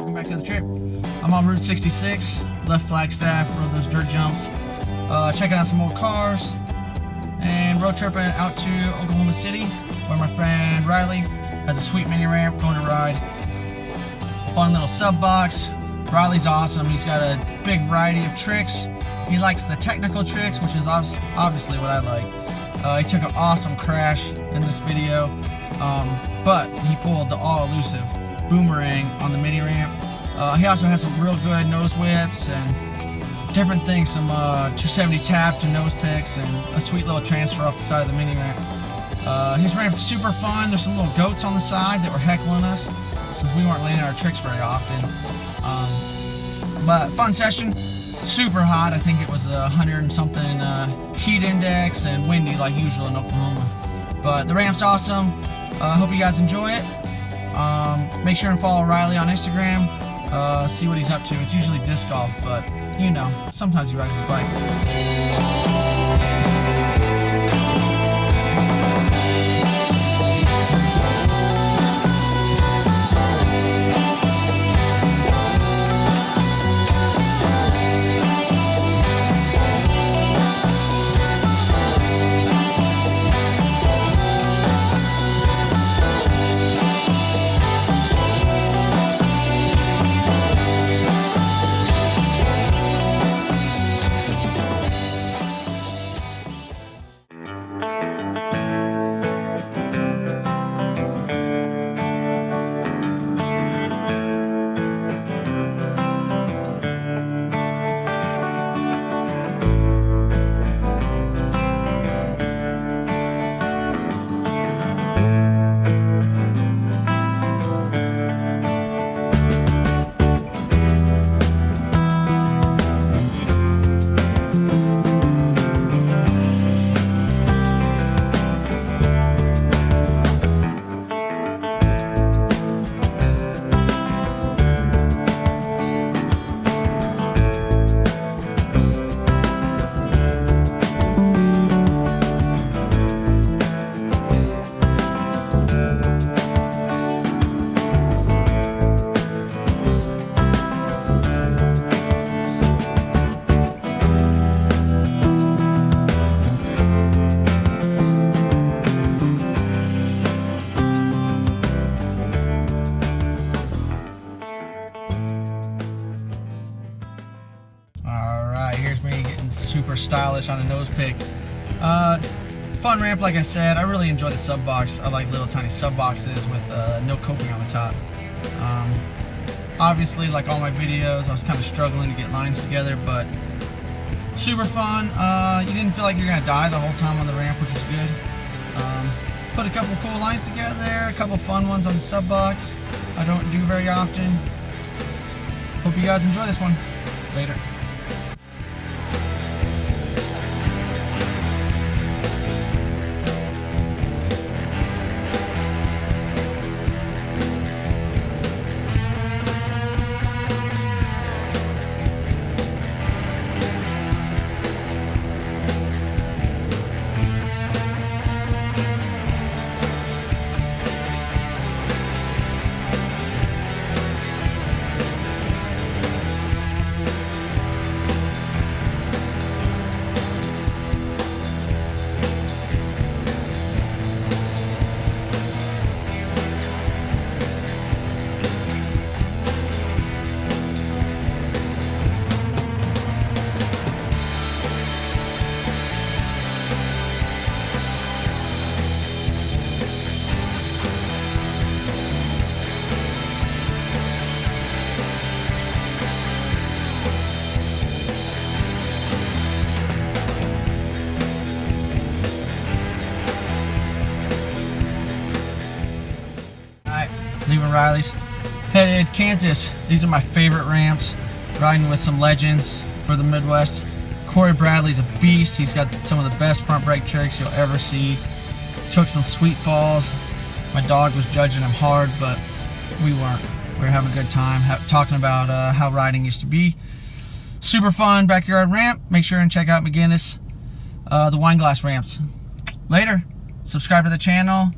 welcome back to the trip. I'm on Route 66, left Flagstaff, rode those dirt jumps, checking out some old cars, and road tripping out to Oklahoma City, where my friend Riley has a sweet mini ramp going to ride. Fun little sub box. Riley's awesome. He's got a big variety of tricks. He likes the technical tricks, which is obviously what I like. He took an awesome crash in this video, but he pulled the all elusive boomerang on the mini ramp. He also has some real good nose whips and different things, some 270 tap to nose picks, and a sweet little transfer off the side of the mini ramp. His ramp's super fun. There's some little goats on the side that were heckling us since we weren't landing our tricks very often. But fun session, super hot. I think it was 100 and something heat index and windy like usual in Oklahoma. But the ramp's awesome. I hope you guys enjoy it. Make sure and follow Riley on Instagram. See what he's up to. It's usually disc golf, but you know, sometimes he rides his bike. Super stylish on a nose pick. Fun ramp, like I said. I really enjoy the sub box. I like little tiny sub boxes with no coping on the top. Obviously, like all my videos, I was kind of struggling to get lines together, but super fun. You didn't feel like you're gonna die the whole time on the ramp, which was good. Put a couple cool lines together, a couple fun ones on the sub box. I don't do very often. Hope you guys enjoy this one. Later. Leaving Riley's, headed Kansas. These are my favorite ramps. Riding with some legends for the Midwest. Corey Bradley's a beast. He's got some of the best front brake tricks you'll ever see. Took some sweet falls. My dog was judging him hard, but we weren't. We were having a good time, talking about how riding used to be. Super fun backyard ramp. Make sure and check out McGinnis, the wine glass ramps. Later. Subscribe to the channel.